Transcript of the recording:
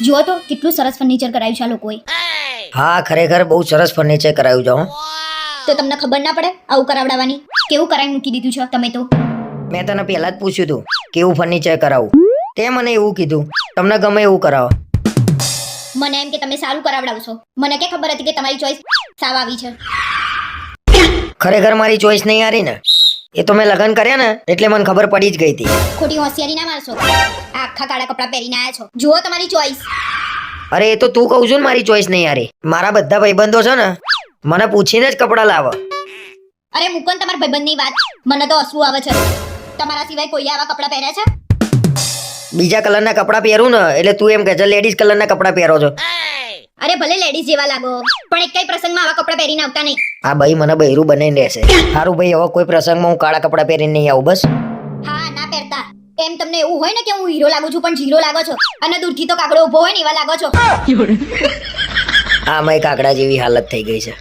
જુઓ તો કેટલું સરસ ફર્નિચર કરાવ્યું છે આ લોકોએ. હા ખરેખર બહુ સરસ ફર્નિચર કરાવ્યું છે હો. તો તમને ખબર ના પડે આવું કરાવડાવવાની? કેવું કરાવી મૂકી દીધું છે તમે તો. મેં તને પહેલા જ પૂછ્યું હતું કેવું ફર્નિચર કરાવું, તે મને એવું કીધું તમને ગમે એવું કરાવો. મને એમ કે તમે સારું કરાવડાવશો, મને કે ખબર હતી કે તમારી ચોઈસ સાવ આવી છે. ખરેખર મારી ચોઈસ નહીં હારી ને, એ તો મેં લગ્ન કર્યા ને એટલે મને ખબર પડી જ ગઈ હતી. ખોટી હોશિયારી ના મારશો. આ આખા કાળા કપડાં પહેરીને આવ્યા છો, જુઓ તમારી ચોઈસ. અરે એ તો તું કહું છું ને મારી ચોઈસ નહીં હારી. મારા બધા ભાઈબંધો છે ને મને પૂછીને જ કપડાં લાવે. અરે મૂકો ને તમારા ભાઈબંધની વાત, મને તો હસવું આવે છે. તમારા સિવાય કોઈએ આવા કપડાં પહેર્યા છે? બીજા કલરના કપડાં પહેરું ને એટલે તું એમ કહે છે લેડીઝ કલરના કપડાં પહેરો છો. અરે ભલે લેડીઝ જેવા લાગો પણ એક કઈ પ્રસંગમાં આવા કપડાં પહેરીને આવતા નહીં. આ ભાઈ મને બૈરું બનાવીને રહેશે. સારું ભાઈ હવે કોઈ પ્રસંગમાં હું કાળા કપડાં પહેરીને નહીં આવું બસ. હા ના પહેરતા. એમ તમને એવું હોય ને કે હું હીરો લાગુ છું પણ જીરો લાગો છો, અને દૂરથી તો કાગડો ઊભો હોય ને એવા લાગો છો. આમાં કાકડા જેવી હાલત થઈ ગઈ છે.